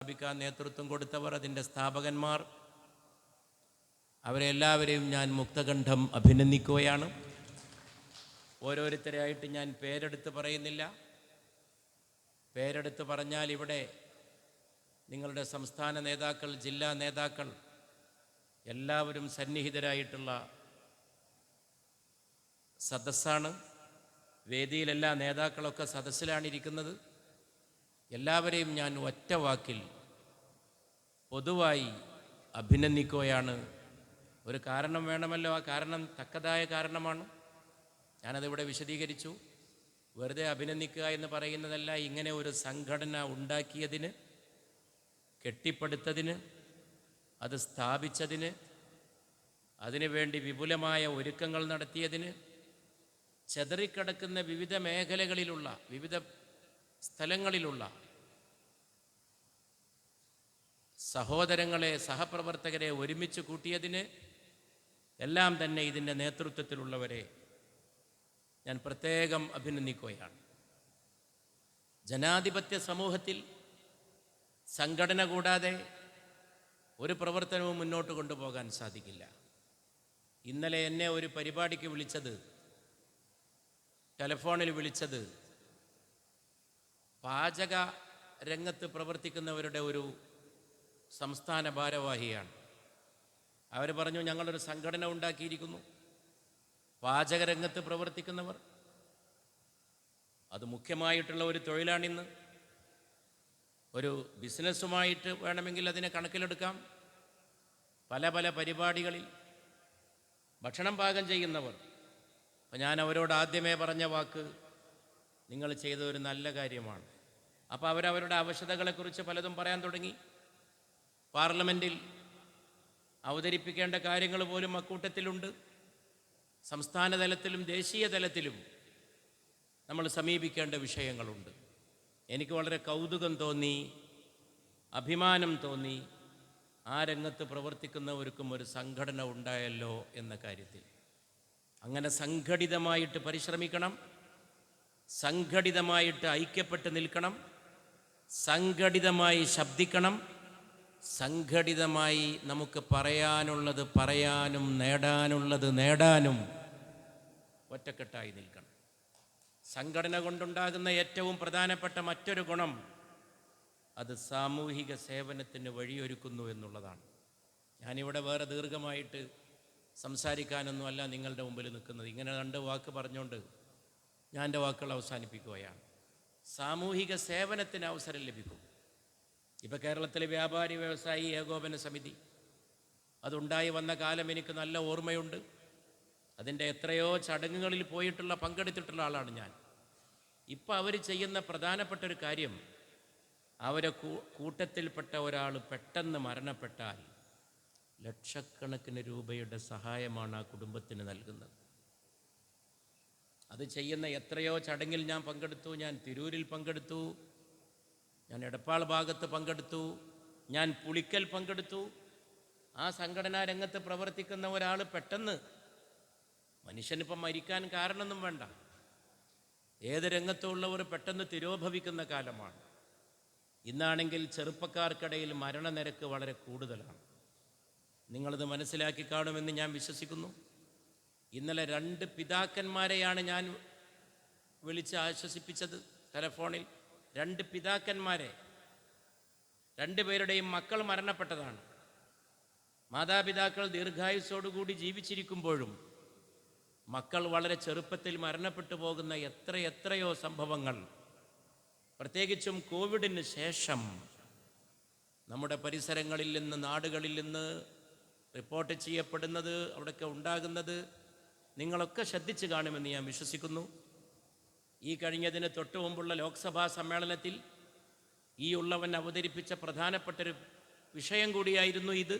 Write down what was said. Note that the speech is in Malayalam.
സ്ഥാപിക്കാൻ നേതൃത്വം കൊടുത്തവർ, അതിൻ്റെ സ്ഥാപകന്മാർ, അവരെല്ലാവരെയും ഞാൻ മുക്തകണ്ഠം അഭിനന്ദിക്കുകയാണ്. ഓരോരുത്തരെയായിട്ട് ഞാൻ പേരെടുത്ത് പറയുന്നില്ല. പേരെടുത്ത് പറഞ്ഞാൽ ഇവിടെ നിങ്ങളുടെ സംസ്ഥാന നേതാക്കൾ, ജില്ലാ നേതാക്കൾ എല്ലാവരും സന്നിഹിതരായിട്ടുള്ള സദസ്സാണ്. വേദിയിലെല്ലാ നേതാക്കളൊക്കെ സദസ്സിലാണിരിക്കുന്നത്. എല്ലാവരെയും ഞാൻ ഒറ്റ വാക്കിൽ പൊതുവായി അഭിനന്ദിക്കുകയാണ്. ഒരു കാരണം വേണമല്ലോ, ആ കാരണം തക്കതായ കാരണമാണ്. ഞാനതിവിടെ വിശദീകരിച്ചു. വെറുതെ അഭിനന്ദിക്കുക എന്ന് പറയുന്നതല്ല, ഇങ്ങനെ ഒരു സംഘടന ഉണ്ടാക്കിയതിന്, കെട്ടിപ്പടുത്തതിന്, അത് സ്ഥാപിച്ചതിന്, അതിനുവേണ്ടി വിപുലമായ ഒരുക്കങ്ങൾ നടത്തിയതിന്, ചെതറിക്കിടക്കുന്ന വിവിധ മേഖലകളിലുള്ള, വിവിധ സ്ഥലങ്ങളിലുള്ള സഹോദരങ്ങളെ, സഹപ്രവർത്തകരെ ഒരുമിച്ച് കൂട്ടിയതിന് എല്ലാം തന്നെ ഇതിൻ്റെ നേതൃത്വത്തിലുള്ളവരെ ഞാൻ പ്രത്യേകം അഭിനന്ദിക്കുകയാണ്. ജനാധിപത്യ സമൂഹത്തിൽ സംഘടന കൂടാതെ ഒരു പ്രവർത്തനവും മുന്നോട്ട് കൊണ്ടുപോകാൻ സാധിക്കില്ല. ഇന്നലെ എന്നെ ഒരു പരിപാടിക്ക് വിളിച്ചത്, ടെലിഫോണിൽ വിളിച്ചത്, പാചക രംഗത്ത് പ്രവർത്തിക്കുന്നവരുടെ ഒരു സംസ്ഥാന ഭാരവാഹിയാണ്. അവർ പറഞ്ഞു, ഞങ്ങളൊരു സംഘടന ഉണ്ടാക്കിയിരിക്കുന്നു, പാചകരംഗത്ത് പ്രവർത്തിക്കുന്നവർ. അത് മുഖ്യമായിട്ടുള്ള ഒരു തൊഴിലാണിന്ന്. ഒരു ബിസിനസ്സുമായിട്ട് വേണമെങ്കിൽ അതിനെ കണക്കിലെടുക്കാം. പല പല പരിപാടികളിൽ ഭക്ഷണം പാകം ചെയ്യുന്നവർ. അപ്പം ഞാൻ അവരോട് ആദ്യമേ പറഞ്ഞ വാക്ക്, നിങ്ങൾ ചെയ്ത ഒരു നല്ല കാര്യമാണ്. അപ്പോൾ അവരവരുടെ അവശതകളെക്കുറിച്ച് പലതും പറയാൻ തുടങ്ങി. പാർലമെൻറ്റിൽ അവതരിപ്പിക്കേണ്ട കാര്യങ്ങൾ പോലും അക്കൂട്ടത്തിലുണ്ട്. സംസ്ഥാന തലത്തിലും ദേശീയ തലത്തിലും നമ്മൾ സമീപിക്കേണ്ട വിഷയങ്ങളുണ്ട്. എനിക്ക് വളരെ കൗതുകം തോന്നി, അഭിമാനം തോന്നി, ആ രംഗത്ത് പ്രവർത്തിക്കുന്നവർക്കും ഒരു സംഘടന ഉണ്ടായല്ലോ എന്ന കാര്യത്തിൽ. അങ്ങനെ സംഘടിതമായിട്ട് പരിശ്രമിക്കണം, സംഘടിതമായിട്ട് ഐക്യപ്പെട്ട് നിൽക്കണം, സംഘടിതമായി ശബ്ദിക്കണം, സംഘടിതമായി നമുക്ക് പറയാനുള്ളത് പറയാനും നേടാനുള്ളത് നേടാനും ഒറ്റക്കെട്ടായി നിൽക്കണം. സംഘടന കൊണ്ടുണ്ടാകുന്ന ഏറ്റവും പ്രധാനപ്പെട്ട മറ്റൊരു ഗുണം, അത് സാമൂഹിക സേവനത്തിന് വഴിയൊരുക്കുന്നു എന്നുള്ളതാണ്. ഞാനിവിടെ വേറെ ദീർഘമായിട്ട് സംസാരിക്കാനൊന്നുമല്ല നിങ്ങളുടെ മുമ്പിൽ നിൽക്കുന്നത്. ഇങ്ങനെ രണ്ട് വാക്ക് പറഞ്ഞുകൊണ്ട് ഞാൻ എൻ്റെ വാക്കുകൾ അവസാനിപ്പിക്കുകയാണ്. സാമൂഹിക സേവനത്തിന് അവസരം ലഭിക്കും. ഇപ്പോൾ കേരളത്തിലെ വ്യാപാരി വ്യവസായി ഏകോപന സമിതി അതുണ്ടായി വന്ന കാലം എനിക്ക് നല്ല ഓർമ്മയുണ്ട്. അതിൻ്റെ എത്രയോ ചടങ്ങുകളിൽ പങ്കെടുത്തിട്ടുള്ള ആളാണ് ഞാൻ. ഇപ്പം അവർ ചെയ്യുന്ന പ്രധാനപ്പെട്ട ഒരു കാര്യം, അവരെ കൂട്ടത്തിൽപ്പെട്ട ഒരാൾ പെട്ടെന്ന് മരണപ്പെട്ടാൽ ലക്ഷക്കണക്കിന് രൂപയുടെ സഹായമാണ് ആ കുടുംബത്തിന് നൽകുന്നത്. അത് ചെയ്യുന്ന എത്രയോ ചടങ്ങിൽ ഞാൻ പങ്കെടുത്തു. ഞാൻ തിരൂരിൽ പങ്കെടുത്തു, ഞാൻ എടപ്പാൾ ഭാഗത്ത് പങ്കെടുത്തു, ഞാൻ പുളിക്കൽ പങ്കെടുത്തു. ആ സംഘടനാ രംഗത്ത് പ്രവർത്തിക്കുന്ന ഒരാൾ പെട്ടെന്ന്, മനുഷ്യനിപ്പം മരിക്കാൻ കാരണമൊന്നും വേണ്ട, ഏത് രംഗത്തുള്ളവർ പെട്ടെന്ന് തിരോഭവിക്കുന്ന കാലമാണ്. ഇന്നാണെങ്കിൽ ചെറുപ്പക്കാർക്കിടയിൽ മരണനിരക്ക് വളരെ കൂടുതലാണ്. നിങ്ങളത് മനസ്സിലാക്കി കാണുമെന്ന് ഞാൻ വിശ്വസിക്കുന്നു. ഇന്നലെ 2 പിതാക്കന്മാരെയാണ് ഞാൻ വിളിച്ച് ആശ്വസിപ്പിച്ചത് ടെലിഫോണിൽ. 2 പിതാക്കന്മാരെ, 2 പേരുടെയും മക്കൾ മരണപ്പെട്ടതാണ്. മാതാപിതാക്കൾ ദീർഘായുസ്സോടുകൂടി ജീവിച്ചിരിക്കുമ്പോഴും മക്കൾ വളരെ ചെറുപ്പത്തിൽ മരണപ്പെട്ടു പോകുന്ന എത്രയോ സംഭവങ്ങൾ, പ്രത്യേകിച്ചും കോവിഡിന് ശേഷം നമ്മുടെ പരിസരങ്ങളിൽ നിന്ന്, നാടുകളിൽ നിന്ന് റിപ്പോർട്ട് ചെയ്യപ്പെടുന്നത്, അവിടെയൊക്കെ ഉണ്ടാകുന്നത് നിങ്ങളൊക്കെ ശ്രദ്ധിച്ചു കാണുമെന്ന് ഞാൻ വിശ്വസിക്കുന്നു. ഈ കഴിഞ്ഞതിന് തൊട്ടു മുമ്പുള്ള ലോക്സഭാ സമ്മേളനത്തിൽ ഈ ഉള്ളവൻ അവതരിപ്പിച്ച പ്രധാനപ്പെട്ടൊരു വിഷയം കൂടിയായിരുന്നു ഇത്.